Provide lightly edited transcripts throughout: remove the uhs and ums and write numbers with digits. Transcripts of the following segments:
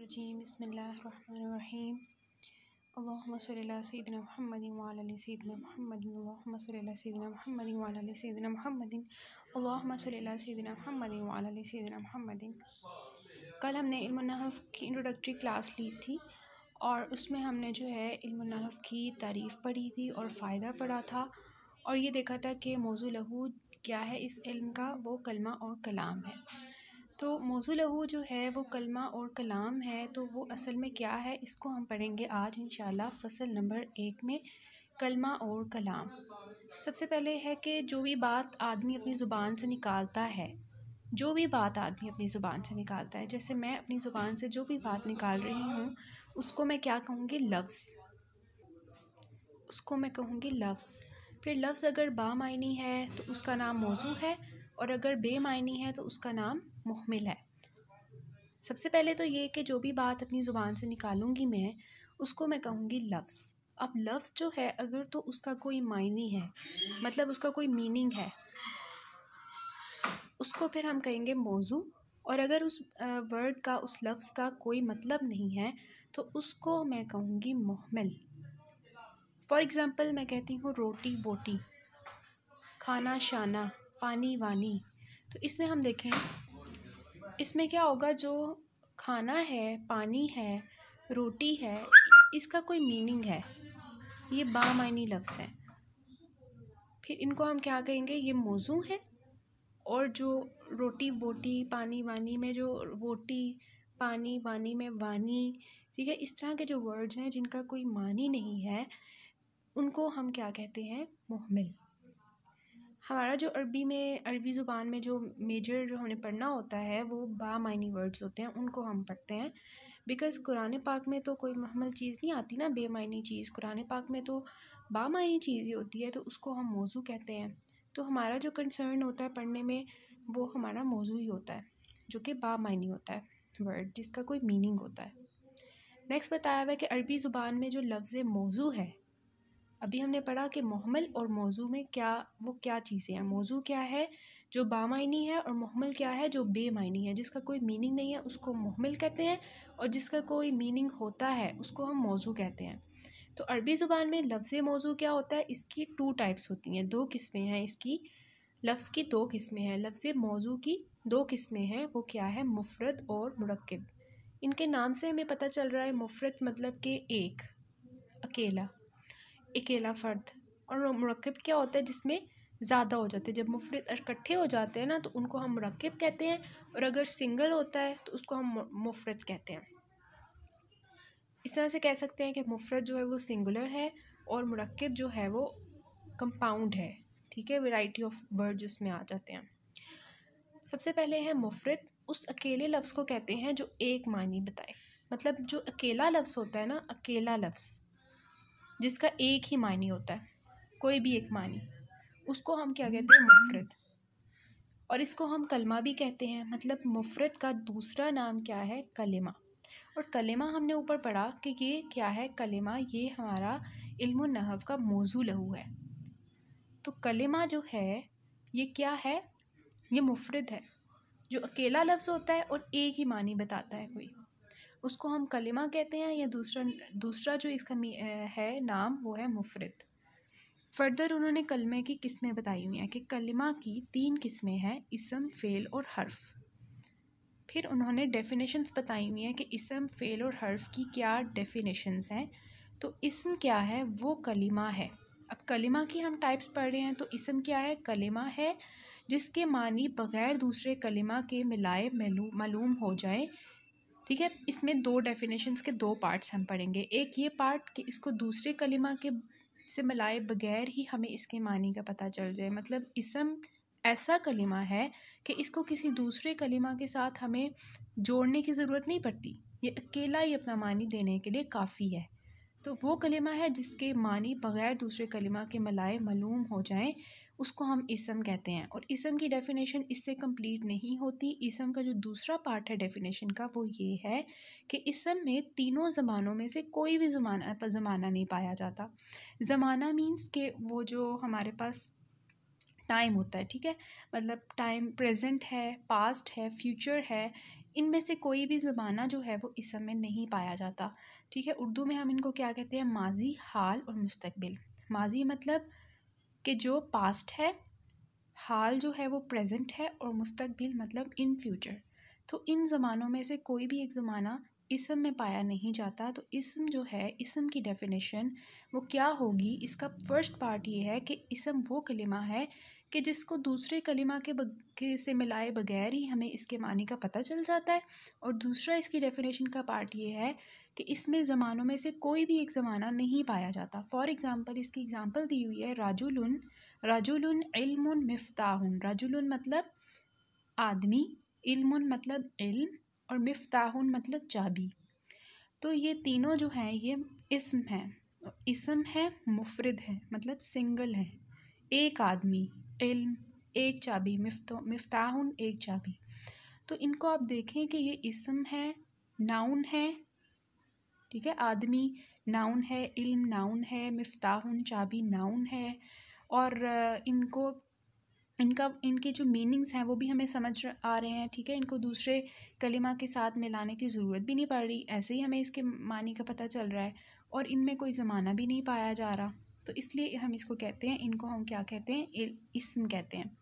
रजीम बिस्मिल्लाहिर्रहमानिर्रहीम अल्लाहुम्मा सल्लि अला सय्यिदिना मुहम्मदिन व अला आलि सय्यिदिना मुहम्मदिन अल्लाहुम्मा सल्लि अला सय्यिदिना मुहम्मदिन व अला आलि सय्यिदिना मुहम्मदिन अल्लाहुम्मा सल्लि अला सय्यिदिना मुहम्मदिन व अला आलि सय्यिदिना मुहम्मदिन। कल हमने इल्मुन नहव की इंट्रोडक्टरी क्लास ली थी और उसमें हमने जो है इल्मुन नहव की तारीफ़ पढ़ी थी और फ़ायदा पढ़ा था और ये देखा था कि मौज़ू लहू क्या है इस इल्म का, वो कलमा और कलाम है। तो मौज़ू लहू जो है वो कलमा और कलाम है, तो वो असल में क्या है इसको हम पढ़ेंगे आज इंशाल्लाह फ़सल नंबर 1 में, कलमा और कलाम। सबसे पहले है कि जो भी बात आदमी अपनी ज़ुबान से निकालता है, जो भी बात आदमी अपनी ज़ुबान से निकालता है, जैसे मैं अपनी ज़ुबान से जो भी बात निकाल रही हूँ उसको मैं क्या कहूँगी, लफ्ज़, उसको मैं कहूँगी लफ्ज़। फिर लफ्ज़ अगर बामायनी है तो उसका नाम मौज़ू है और अगर बेमायनी है तो उसका नाम मुहमिल है। सबसे पहले तो ये कि जो भी बात अपनी ज़ुबान से निकालूंगी मैं उसको मैं कहूँगी लफ्ज़। अब लफ्ज़ जो है अगर तो उसका कोई मायनी है, मतलब उसका कोई मीनिंग है, उसको फिर हम कहेंगे मौज़ू। और अगर उस वर्ड का, उस लफ्ज़ का कोई मतलब नहीं है तो उसको मैं कहूँगी मुहमिल। फॉर एग्ज़ाम्पल मैं कहती हूँ रोटी वोटी, खाना शाना, पानी वानी। तो इसमें हम देखें, इसमें क्या होगा, जो खाना है, पानी है, रोटी है, इसका कोई मीनिंग है, ये बामायनी लफ्ज़ है। फिर इनको हम क्या कहेंगे, ये मौज़ू है। और जो रोटी वोटी, पानी वानी में जो वोटी, पानी वानी में वानी, ठीक है, इस तरह के जो वर्ड्स हैं जिनका कोई मानी नहीं है उनको हम क्या कहते हैं, मुहमिल। हमारा जो अरबी ज़ुबान में जो मेजर जो हमें पढ़ना होता है वो बामायनी वर्ड्स होते हैं, उनको हम पढ़ते हैं। बिकॉज़ कुरान पाक में तो कोई मुहम्मल चीज़ नहीं आती ना, बेमायनी चीज़। कुरान पाक में तो बामायनी चीज़ ही होती है, तो उसको हम मौज़ू कहते हैं। तो हमारा जो कंसर्न होता है पढ़ने में वो हमारा मौज़ू ही होता है, जो कि बामायनी होता है वर्ड, जिसका कोई मीनिंग होता है। नेक्स्ट बताया हुआ है कि अरबी ज़ुबान में जो लफ्ज़ मौज़ू है, अभी हमने पढ़ा कि मुहम्मल और मौज़ू में क्या चीज़ें हैं। मौज़ू क्या है, जो बामायनी है, और मुहम्मल क्या है, जो बेमायनी है, जिसका कोई मीनिंग नहीं है, उसको मुहम्मल कहते हैं। और जिसका कोई मीनिंग होता है उसको हम मौज़ू कहते हैं। तो अरबी ज़ुबान में लफ्ज़ मौज़ू क्या होता है, इसकी 2 टाइप्स होती हैं, 2 किस्में हैं इसकी। लफ्ज़ की 2 किस्में हैं, लफ्ज़ मौज़ू की 2 किस्में हैं। वो क्या है, मुफ़रद और मुरक्किब। इनके नाम से हमें पता चल रहा है, मुफ़रद मतलब कि एक, अकेला फ़र्द। और मुरक्किब क्या होता है, जिसमें ज़्यादा हो जाते हैं। जब मुफ़रद इकट्ठे हो जाते हैं ना तो उनको हम मुरक्किब कहते हैं, और अगर सिंगल होता है तो उसको हम मुफ़रद कहते हैं। इस तरह से कह सकते हैं कि मुफ़रद जो है वो सिंगुलर है और मुरक्किब जो है वो कंपाउंड है, ठीक है, वैरायटी ऑफ वर्ड उसमें आ जाते हैं। सबसे पहले है मुफ़रद, उस अकेले लफ्ज़ को कहते हैं जो एक मानी बताए। मतलब जो अकेला लफ्ज़ होता है ना, अकेला लफ्ज़ जिसका एक ही मानी होता है, कोई भी एक मानी, उसको हम क्या कहते हैं, मुफ़रद। और इसको हम कलमा भी कहते हैं। मतलब मुफ़रद का दूसरा नाम क्या है, कलिमा। और कलिमा हमने ऊपर पढ़ा कि ये क्या है, कलिमा ये हमारा इल्मुन नहव का मौज़ू लहू है। तो कलिमा जो है ये क्या है, ये मुफ़रद है, जो अकेला लफ्ज़ होता है और एक ही मानी बताता है कोई, उसको हम कलिमा कहते हैं। या दूसरा जो इसका है नाम, वो है मुफ़रद। फर्दर उन्होंने कलमे की किस्में बताई हुई हैं कि कलिमा की 3 किस्में हैं, इसम, फ़ेल और हर्फ। फिर उन्होंने डेफिनेशंस बताई हुई हैं कि इसम, फ़ेल और हर्फ की क्या डेफिनेशंस हैं। तो इसम क्या है, वो कलिमा है। अब कलिमा की हम टाइप्स पढ़ रहे हैं, तो इसम क्या है, कलिमा है जिसके मानी बग़ैर दूसरे कलिमा के मिलाए मालूम हो जाए, ठीक है। इसमें 2 डेफिनेशंस के 2 पार्ट्स हम पढ़ेंगे। एक ये पार्ट कि इसको दूसरे कलिमा के से मिलाए बगैर ही हमें इसके मानी का पता चल जाए। मतलब इसम ऐसा कलिमा है कि इसको किसी दूसरे कलिमा के साथ हमें जोड़ने की ज़रूरत नहीं पड़ती, ये अकेला ही अपना मानी देने के लिए काफ़ी है। तो वो कलिमा है जिसके मानी बग़ैर दूसरे कलिमा के मिलाए मालूम हो जाएं, उसको हम इसम कहते हैं। और इसम की डेफिनेशन इससे कंप्लीट नहीं होती। इसम का जो दूसरा पार्ट है डेफिनेशन का, वो ये है कि इसम में तीनों ज़मानों में से कोई भी ज़माना नहीं पाया जाता। ज़माना मीन्स के वो जो हमारे पास टाइम होता है, ठीक है, मतलब टाइम प्रेजेंट है, पास्ट है, फ्यूचर है, इनमें से कोई भी ज़माना जो है वो इसम में नहीं पाया जाता। ठीक है, उर्दू में हम इनको क्या कहते हैं, माजी, हाल और मुस्तकबिल। माजी मतलब कि जो पास्ट है, हाल जो है वो प्रेजेंट है, और मुस्तकबिल मतलब इन फ्यूचर। तो इन ज़मानों में से कोई भी एक ज़माना इसम में पाया नहीं जाता। तो इसम जो है, इसम की डेफिनेशन वो क्या होगी, इसका फर्स्ट पार्ट ये है कि इसम वो कलिमा है कि जिसको दूसरे कलिमा के से मिलाए बगैर ही हमें इसके मानी का पता चल जाता है। और दूसरा इसकी डेफिनेशन का पार्ट ये है कि इसमें ज़मानों में से कोई भी एक ज़माना नहीं पाया जाता। फॉर एग्ज़ाम्पल, इसकी एग्ज़ाम्पल दी हुई है राजुलुन, राजुलुन इल्मुन मिफ्ताहुन। राजुलुन मतलब आदमी, इल्मुन मतलब इल्म, और मिफ्ताहुन मतलब चाबी। तो ये तीनों जो हैं ये इस्म हैं। इस्म है, मुफरिद है, मतलब सिंगल है, एक आदमी, इल्म, एक चाबी, मिफ्ताहुन एक चाबी। तो इनको आप देखें कि ये इस्म है, नाउन है, ठीक है, आदमी नाउन है, इल्म नाउन है, मिफ्ताहुन चाबी नाउन है। और इनके जो मीनिंग्स हैं वो भी हमें समझ आ रहे हैं। ठीक है, इनको दूसरे कलिमा के साथ मिलाने की ज़रूरत भी नहीं पड़ रही, ऐसे ही हमें इसके मानी का पता चल रहा है। और इनमें कोई ज़माना भी नहीं पाया जा रहा, तो इसलिए हम इसको कहते हैं, इनको हम क्या कहते हैं, इस्म कहते हैं।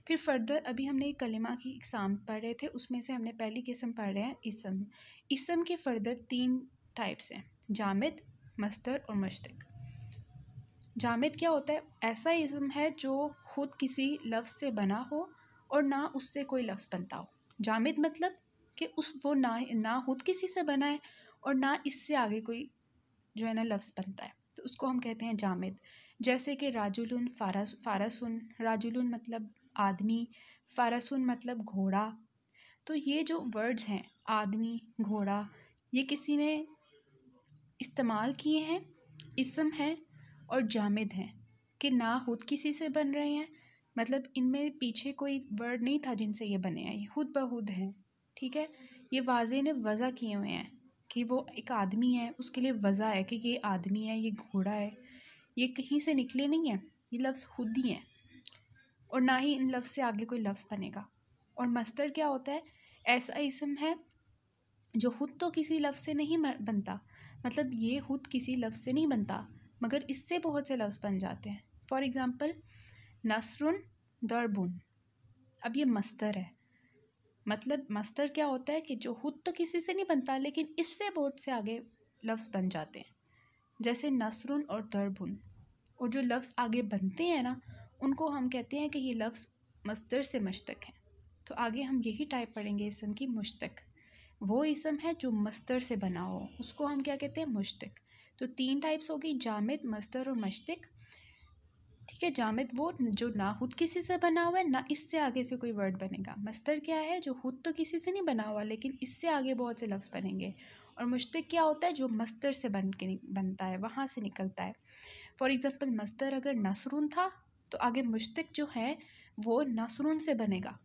फिर फर्दर अभी हमने एक कलिमा की एग्ज़ाम पढ़ रहे थे, उसमें से हमने पहली किस्म पढ़ रहे हैं इस्म। इस्म के फर्दर 3 टाइप्स हैं, जामिद, मस्दर और मुश्तक। जामिद क्या होता है, ऐसा इस्म है जो खुद किसी लफ्ज़ से बना हो और ना उससे कोई लफ्ज़ बनता हो। जामिद मतलब कि वो ना खुद किसी से बना है और ना इससे आगे कोई जो है ना लफ्ज़ बनता है, तो उसको हम कहते हैं जामिद। जैसे कि राजुलुन फारसुन, राजुलुन मतलब आदमी, फारसुन मतलब घोड़ा। तो ये जो वर्ड्स हैं, आदमी, घोड़ा, ये किसी ने इस्तेमाल किए हैं, इस्म है और जामिद हैं कि ना खुद किसी से बन रहे हैं, मतलब इनमें पीछे कोई वर्ड नहीं था जिनसे ये बने हैं, ये खुद ब खुद हैं। ठीक है, ये वाज़े ने वज़ा किए हुए हैं कि वो एक आदमी है, उसके लिए वज़ा है कि ये आदमी है, ये घोड़ा है, ये कहीं से निकले नहीं हैं, ये लफ्ज़ खुद ही हैं, और ना ही इन लफ्ज़ से आगे कोई लफ्ज़ बनेगा। और मस्तर क्या होता है, ऐसा इस्म है जो खुद तो किसी लफ्ज़ से नहीं बनता, मतलब ये खुद किसी लफ्ज़ से नहीं बनता मगर इससे बहुत से लफ्ज़ बन जाते हैं। फॉर एग्ज़ाम्पल, नसरुन दरबुन, अब ये मस्तर है, मतलब मस्तर क्या होता है कि जो खुद तो किसी से नहीं बनता लेकिन इससे बहुत से आगे लफ्ज़ बन जाते हैं, जैसे नसरुन और दरबुन। और जो लफ्ज़ आगे बनते हैं ना, उनको हम कहते हैं कि ये लफ्ज़ मस्तर से मुश्तक हैं। तो आगे हम यही टाइप पढ़ेंगे इसम की, मुश्तक। वो इसम है जो मस्तर से बना हो, उसको हम क्या कहते हैं, मुश्तक। तो 3 टाइप्स होगी, जामिद, मस्तर और मुश्तक। ठीक है, जामिद वो जो ना खुद किसी से बना हुआ है, ना इससे आगे से कोई वर्ड बनेगा। मस्तर क्या है, जो खुद तो किसी से नहीं बना हुआ लेकिन इससे आगे बहुत से लफ्ज़ बनेंगे। और मुश्तक क्या होता है, जो मस्तर से बनता है, वहाँ से निकलता है। फॉर एग्ज़ाम्पल, मस्तर अगर नसरुन था तो आगे मुश्तक जो है वो नसरुन से बनेगा।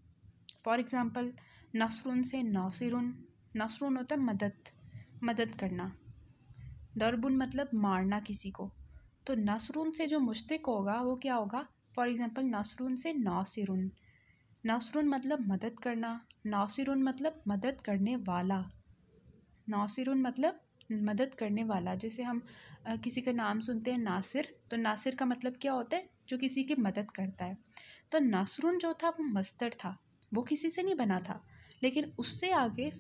फॉर एग्ज़ाम्पल, नसरुन से नासिरुन, नसरुन होता है मदद करना, दरबुन मतलब मारना किसी को। तो नसरुन से जो मुश्तक होगा वो क्या होगा, फॉर एग्ज़ाम्पल नसरुन से नासिरुन, नसरुन मतलब मदद करना, नासिरुन मतलब मदद करने वाला, नासिरुन मतलब मदद करने वाला। जैसे हम किसी का नाम सुनते हैं नासिर, तो नासिर का मतलब क्या होता है, जो किसी की मदद करता है। तो नसरुन जो था वो मस्तर था, वो किसी से नहीं बना था, लेकिन उससे आगे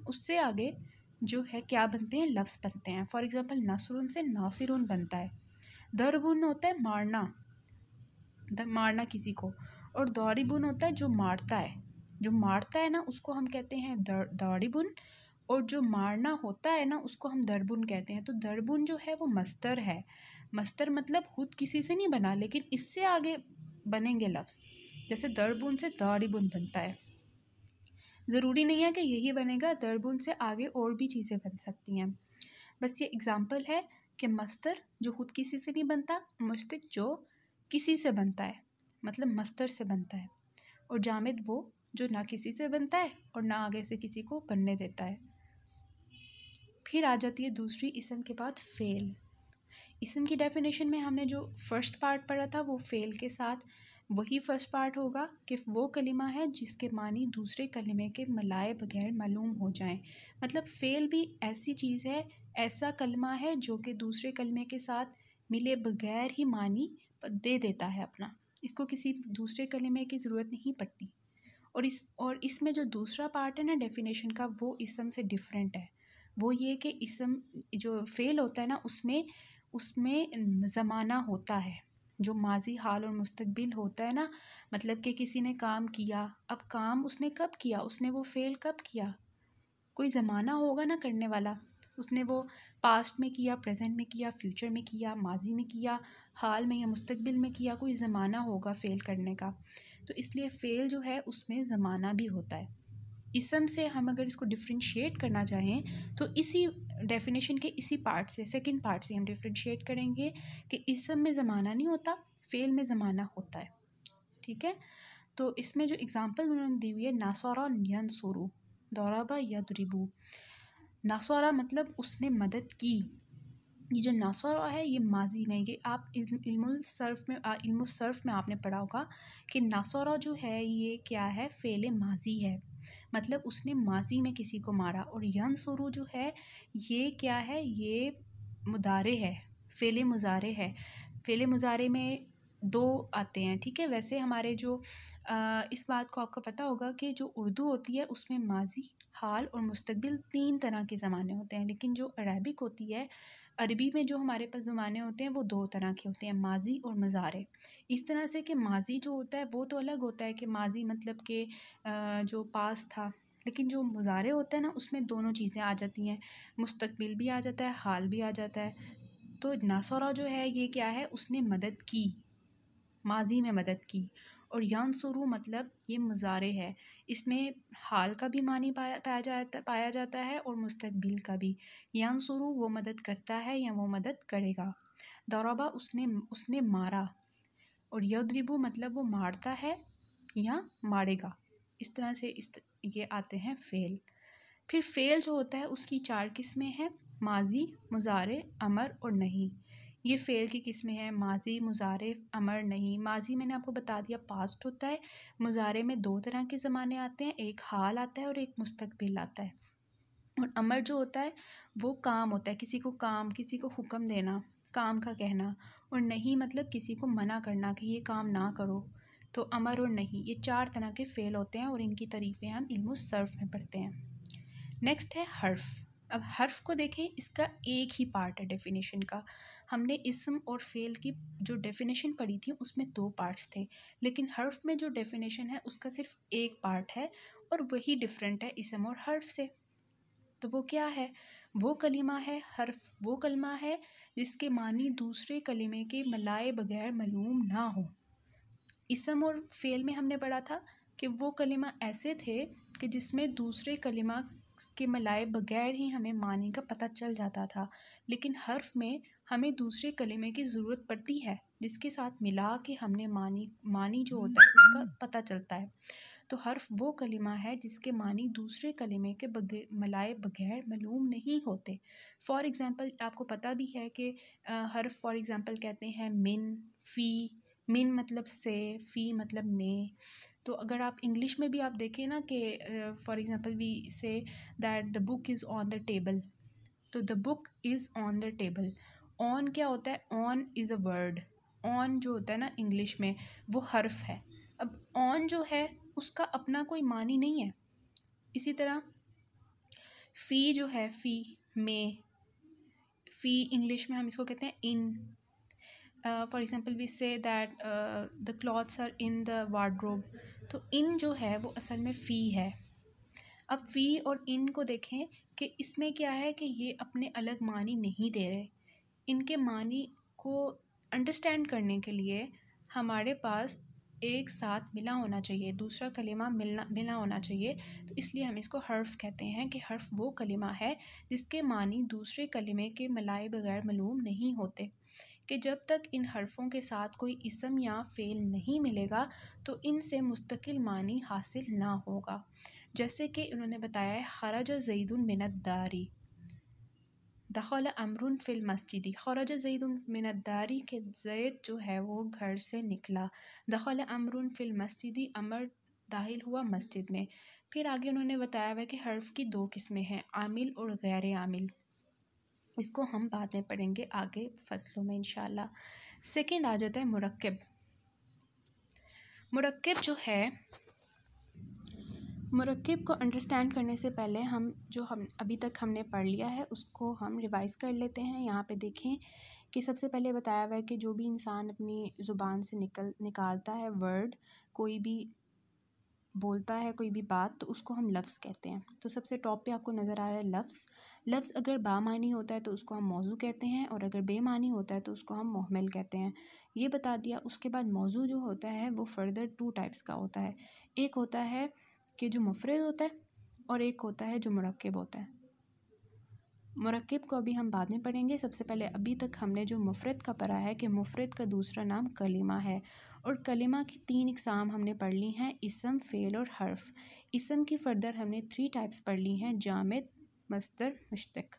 उससे आगे जो है क्या बनते हैं, लफ्ज़ बनते हैं। फॉर एग्ज़ाम्पल, नसरुन से नासिरुन बनता है। दरबुन होता है मारना किसी को, और दौरिबुन होता है जो मारता है ना, उसको हम कहते हैं दौरिबुन, और जो मारना होता है ना उसको हम दरबुन कहते हैं। तो दरबुन जो है वो मस्तर है। मस्तर मतलब खुद किसी से नहीं बना लेकिन इससे आगे बनेंगे लफ्ज़, जैसे दरबुन से दौरिबुन बनता है। ज़रूरी नहीं है कि यही बनेगा, दरबुन से आगे और भी चीज़ें बन सकती हैं। बस ये एग्ज़ाम्पल है कि मस्तर जो खुद किसी से नहीं बनता, मुश्तक जो किसी से बनता है, मतलब मस्तर से बनता है, और जामिद वो जो ना किसी से बनता है और ना आगे से किसी को बनने देता है। फिर आ जाती है दूसरी इसम के बाद फ़ेल। इसम की डेफिनेशन में हमने जो फर्स्ट पार्ट पढ़ा था वो फ़ेल के साथ वही फर्स्ट पार्ट होगा कि वो कलिमा है जिसके मानी दूसरे कलिमे के मिलाए बगैर मालूम हो जाएं। मतलब फ़ेल भी ऐसी चीज़ है, ऐसा कलमा है जो कि दूसरे कलमे के साथ मिले बगैर ही मानी दे देता है अपना, इसको किसी दूसरे कलिमे की ज़रूरत नहीं पड़ती। और इसमें जो दूसरा पार्ट है ना डेफिनेशन का, वो इसम से डिफरेंट है। वो ये कि इसम जो फ़ेल होता है ना, उसमें उसमें ज़माना होता है, जो माजी, हाल और मुस्तकबिल होता है ना। मतलब कि किसी ने काम किया, अब काम उसने कब किया, उसने वो फ़ेल कब किया, कोई ज़माना होगा ना करने वाला। उसने वो पास्ट में किया, प्रेजेंट में किया, फ्यूचर में किया, माजी में किया, हाल में या मुस्तकबिल में किया, कोई ज़माना होगा फ़ेल करने का। तो इसलिए फ़ेल जो है उसमें ज़माना भी होता है। इसम से हम अगर इसको डिफ्रेंशिएट करना चाहें तो इसी डेफिनेशन के इसी पार्ट से, सेकंड पार्ट से हम डिफ्रेंशिएट करेंगे कि इसम में ज़माना नहीं होता, फ़ेल में ज़माना होता है। ठीक है, तो इसमें जो एग्ज़ाम्पल उन्होंने दी हुई है, नासरा यनसुरु, दौराबा यदरिबु। नासरा मतलब उसने मदद की। ये जो नासरा है ये माजी में, ये आप इल्मुल सर्फ में आपने पढ़ा होगा कि नासरा जो है ये क्या है, फ़ेल माजी है। मतलब उसने माजी में किसी को मारा। और यनसुरु जो है ये क्या है, ये मुदारे है, फ़ेल मुज़ारे है। फ़ेल मुज़ारे में दो आते हैं। ठीक है, वैसे हमारे जो इस बात को आपको पता होगा कि जो उर्दू होती है उसमें माजी, हाल और मुस्तकबिल 3 तरह के ज़माने होते हैं। लेकिन जो अरबिक होती है, अरबी में जो हमारे पास ज़माने होते हैं वो 2 तरह के होते हैं, माजी और मुज़ारे। इस तरह से कि माजी जो होता है वो तो अलग होता है कि माजी मतलब कि जो पास था। लेकिन जो मुज़ारे होता है ना, उसमें दोनों चीज़ें आ जाती हैं, मुस्तकबिल भी आ जाता है, हाल भी आ जाता है। तो नासरा जो है ये क्या है, उसने मदद की, माजी में मदद की। और यनसुरु मतलब ये मुज़ारे है, इसमें हाल का भी मानी पाया जाता है और मुस्तकबिल का भी। यनसुरु वो मदद करता है या वो मदद करेगा। दरबा उसने मारा। और यदरिबु मतलब वो मारता है या मारेगा। इस तरह से ये आते हैं फ़ेल। फिर फ़ेल जो होता है उसकी 4 किस्में हैं, माजी, मुज़ारे, अमर और नहीं। ये फ़ेल की किस्में हैं, माजी, मुज़ारे, अमर, नहीं। माजी मैंने आपको बता दिया पास्ट होता है। मुज़ारे में 2 तरह के ज़माने आते हैं, एक हाल आता है और एक मुस्तकबिल आता है। और अमर जो होता है वो काम होता है, किसी को हुक्म देना, काम का कहना। और नहीं मतलब किसी को मना करना कि ये काम ना करो। तो अमर और नहीं, ये 4 तरह के फ़ेल होते हैं और इनकी तारीफ़ें हम इल्मुल सर्फ में पढ़ते हैं। नेक्स्ट है हर्फ। अब हर्फ को देखें, इसका एक ही पार्ट है डेफिनेशन का। हमने इस्म और फ़ेल की जो डेफिनेशन पढ़ी थी उसमें 2 पार्ट्स थे, लेकिन हर्फ में जो डेफिनेशन है उसका सिर्फ एक पार्ट है और वही डिफरेंट है इस्म और हर्फ से। तो वो क्या है, वो कलिमा है हर्फ, वो कलिमा है जिसके मानी दूसरे कलिमे के मिलाए बगैर मालूम ना हो। इस्म और फ़ेल में हमने पढ़ा था कि वो कलिमा ऐसे थे कि जिसमें दूसरे कलिमा के मिलाए बगैर ही हमें मानी का पता चल जाता था। लेकिन हर्फ में हमें दूसरे कलिमे की ज़रूरत पड़ती है जिसके साथ मिला के हमने मानी जो होता है उसका पता चलता है। तो हर्फ वो कलिमा है जिसके मानी दूसरे कलिमे के मिलाए बगैर मालूम नहीं होते। फॉर एग्ज़ाम्पल आपको पता भी है कि हर्फ फॉर एग्ज़ाम्पल कहते हैं मिन, फ़ी। मिन मतलब से, फ़ी मतलब में। तो अगर आप इंग्लिश में भी आप देखें ना कि for example we say that the book is on the table, तो the book is on the table. On क्या होता है, on is a word. On जो होता है ना इंग्लिश में वो हर्फ है। अब ऑन जो है उसका अपना कोई मानी नहीं है। इसी तरह फ़ी जो है, फ़ी में, फ़ी इंग्लिश में हम इसको कहते हैं in. For example we say that the clothes are in the wardrobe. तो इन जो है वो असल में फ़ी है। अब फ़ी और इन को देखें कि इसमें क्या है कि ये अपने अलग मानी नहीं दे रहे। इनके मानी को अंडरस्टैंड करने के लिए हमारे पास एक साथ मिला होना चाहिए, दूसरा कलिमा मिला होना चाहिए। तो इसलिए हम इसको हर्फ कहते हैं कि हर्फ वो कलिमा है जिसके मानी दूसरे कलिमे के मिलाए बगैर मालूम नहीं होते। कि जब तक इन हर्फ़ों के साथ कोई इसम या फ़ेल नहीं मिलेगा तो इनसे मुस्तकिल मानी हासिल ना होगा। जैसे कि उन्होंने बताया है, खरज ज़ैदुन मिनद दारी। दखल अमरुन फिल मस्जिदी, खरज ज़ैदुन मिनद्दारी, के ज़ैद जो है वो घर से निकला। दखल अमरुन फिल मस्जिदी, अमर दाखिल हुआ मस्जिद में। फिर आगे उन्होंने बताया हुआ कि हर्फ की दो किस्में हैं, आमिल और गैर आमिल। इसको हम बाद में पढ़ेंगे आगे फसलों में इंशाल्लाह। सेकंड आ जाता है मुरक्किब। मुरक्किब जो है, मुरक्किब को अंडरस्टैंड करने से पहले हम अभी तक हमने पढ़ लिया है उसको हम रिवाइज़ कर लेते हैं। यहाँ पे देखें कि सबसे पहले बताया हुआ है कि जो भी इंसान अपनी ज़ुबान से निकालता है वर्ड, कोई भी बोलता है कोई भी बात, तो उसको हम लफ्ज़ कहते हैं। तो सबसे टॉप पे आपको नज़र आ रहा है लफ्ज़। लफ्ज़ अगर बामानी होता है तो उसको हम मौजू कहते हैं, और अगर बेमानी होता है तो उसको हम मुहमल कहते हैं। ये बता दिया। उसके बाद मौजू जो होता है वो फर्दर 2 टाइप्स का होता है। एक होता है कि जो मुफरद होता है, और एक होता है जो मुरक्किब होता है। मुरक्किब को अभी हम बाद में पढ़ेंगे। सबसे पहले अभी तक हमने जो मुफरद का पढ़ा है कि मुफरद का दूसरा नाम कलिमा है, और कलिमा की 3 इकसाम हमने पढ़ ली हैं, इसम, फ़ेल और हर्फ। इसम की फर्दर हमने 3 टाइप्स पढ़ ली हैं, जामिद, मस्दर, मुश्तक।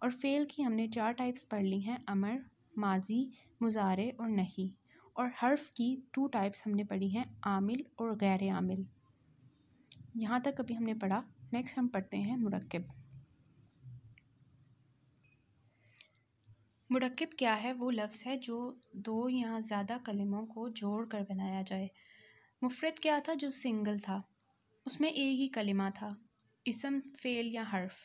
और फ़ेल की हमने 4 टाइप्स पढ़ ली हैं, अमर, माजी, मुजारे और नहीं। और हर्फ की 2 टाइप्स हमने पढ़ी हैं, आमिल और गैर आमिल। यहाँ तक अभी हमने पढ़ा। नेक्स्ट हम पढ़ते हैं मुरक्किब। मुरक्किब क्या है? वो लफ्ज़ है जो 2 या ज़्यादा कलिमों को जोड़ कर बनाया जाए। मुफरद क्या था? जो सिंगल था, उसमें एक ही कलिमा था, इसम, फ़ेल या हर्फ।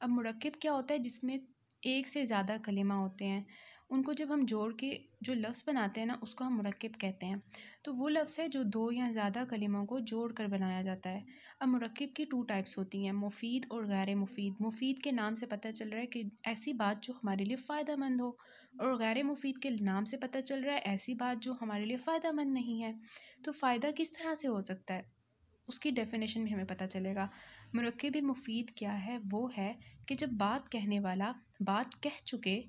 अब मुरक्किब क्या होता है? जिसमें एक से ज़्यादा कलिमा होते हैं, उनको जब हम जोड़ के जो लफ्ज़ बनाते हैं ना, उसको हम मुरक्किब कहते हैं। तो वो लफ्ज़ है जो 2 या ज़्यादा कलिमों को जोड़ कर बनाया जाता है। अब मुरक्किब की 2 टाइप्स होती हैं, मुफीद और गैर मुफीद। मुफीद के नाम से पता चल रहा है कि ऐसी बात जो हमारे लिए फ़ायदेमंद हो, और गैर मुफीद के नाम से पता चल रहा है ऐसी बात जो हमारे लिए फ़ायदेमंद नहीं है। तो फ़ायदा किस तरह से हो सकता है, उसकी डेफिनेशन भी हमें पता चलेगा। मुरक्किब मुफीद क्या है? वो है कि जब बात कहने वाला बात कह चुके,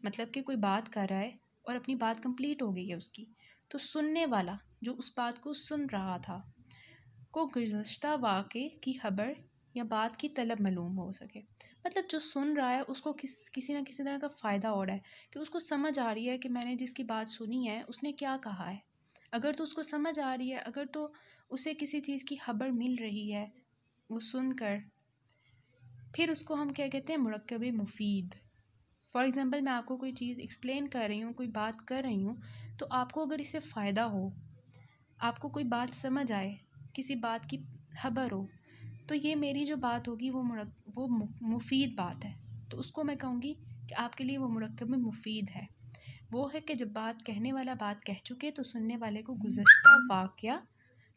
मतलब कि कोई बात कर रहा है और अपनी बात कंप्लीट हो गई है उसकी, तो सुनने वाला जो उस बात को सुन रहा था को गुज़श्ता वाक़े की खबर या बात की तलब मालूम हो सके। मतलब जो सुन रहा है उसको किसी ना किसी तरह का फ़ायदा हो रहा है, कि उसको समझ आ रही है कि मैंने जिसकी बात सुनी है उसने क्या कहा है। अगर तो उसको समझ आ रही है, अगर तो उसे किसी चीज़ की खबर मिल रही है वो सुनकर, फिर उसको हम क्या कहते हैं? मुरक्किब मुफीद। फॉर एग्ज़ाम्पल, मैं आपको कोई चीज़ एक्सप्लेन कर रही हूँ, कोई बात कर रही हूँ, तो आपको अगर इससे फ़ायदा हो, आपको कोई बात समझ आए, किसी बात की खबर हो, तो ये मेरी जो बात होगी वो मुफीद बात है। तो उसको मैं कहूँगी कि आपके लिए वो मुरक्किब में मुफीद है। वो है कि जब बात कहने वाला बात कह चुके तो सुनने वाले को गुज़श्ता वाक़या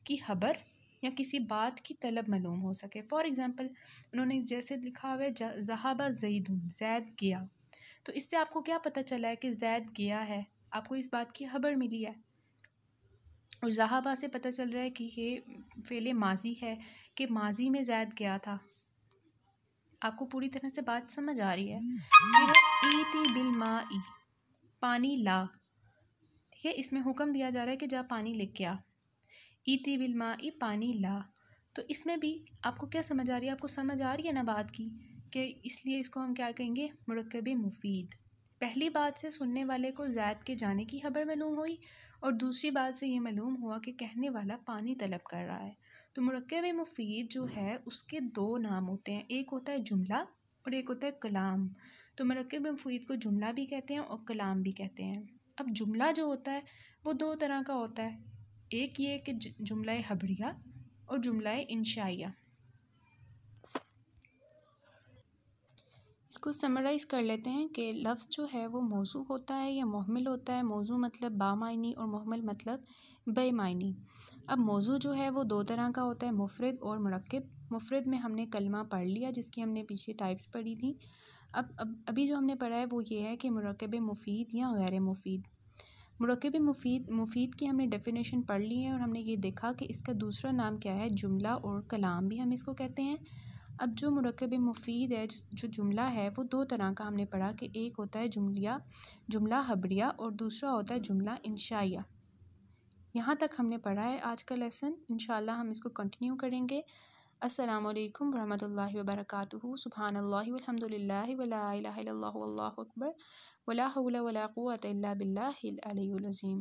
की खबर या किसी बात की तलब मालूम हो सके। फॉर एग्ज़ाम्पल, उन्होंने जैसे लिखा हुआ है ज़हाबा ज़ैदुन, ज़ैद गया, तो इससे आपको क्या पता चला है कि ज़ैद गया है, आपको इस बात की खबर मिली है। और ज़हाबा से पता चल रहा है कि ये फ़ेले माजी है, कि माजी में ज़ैद गया था। आपको पूरी तरह से बात समझ आ रही है। फिर ईती बिल माई, पानी ला, ठीक है, इसमें हुक्म दिया जा रहा है कि जा पानी लेके आ। ईती बिल माई, पानी ला, तो इसमें भी आपको क्या समझ आ रही है? आपको समझ आ रही है ना बात की, कि इसलिए इसको हम क्या कहेंगे? मुरक्किब मुफीद। पहली बात से सुनने वाले को ज़ैद के जाने की खबर मालूम हुई, और दूसरी बात से ये मालूम हुआ कि कहने वाला पानी तलब कर रहा है। तो मुरक्किब मुफीद जो है उसके 2 नाम होते हैं, एक होता है जुमला और एक होता है कलाम। तो मुरक्किब मुफीद को जुमला भी कहते हैं और कलाम भी कहते हैं। अब जुमला जो होता है वो 2 तरह का होता है, एक ये कि जुमला हबरिया और जुमला इंशाइया। इसको समराइज़ कर लेते हैं कि लफ्ज़ जो है वो मौजू होता है या मुहमल होता है। मौजू मतलब बामायनी और मुहमल मतलब बेमायनी। अब मौजू जो है वो 2 तरह का होता है, मुफरद और मुरक्किब। मुफरद में हमने कलमा पढ़ लिया जिसकी हमने पीछे टाइप्स पढ़ी थी। अब अभी जो हमने पढ़ा है वो ये है कि मुरक्किब मुफीद या गैर मुफीद। मुरक्किब मुफीद की हमने डेफिनेशन पढ़ ली है, और हमने ये देखा कि इसका दूसरा नाम क्या है? जुमला और कलाम भी हम इसको कहते हैं। अब जो मुरक्किब मुफीद है, जो जुमला है, वो 2 तरह का हमने पढ़ा कि एक होता है जुमला हबरिया और दूसरा होता है जुमला इंशाइया। यहाँ तक हमने पढ़ा है आज का लेसन। इंशाल्लाह हम इसको कंटिन्यू करेंगे अस्सलामु अलैकुम वरहमतुल्लाहि वबरकातुहू। सुब्हानल्लाहि वल्हम्दुलिल्लाहि वला इलाहा इल्लल्लाहु वल्लाहु अकबर वला हौला वला कुव्वता इल्ला बिल्लाहिल अलिय्युल अज़ीम।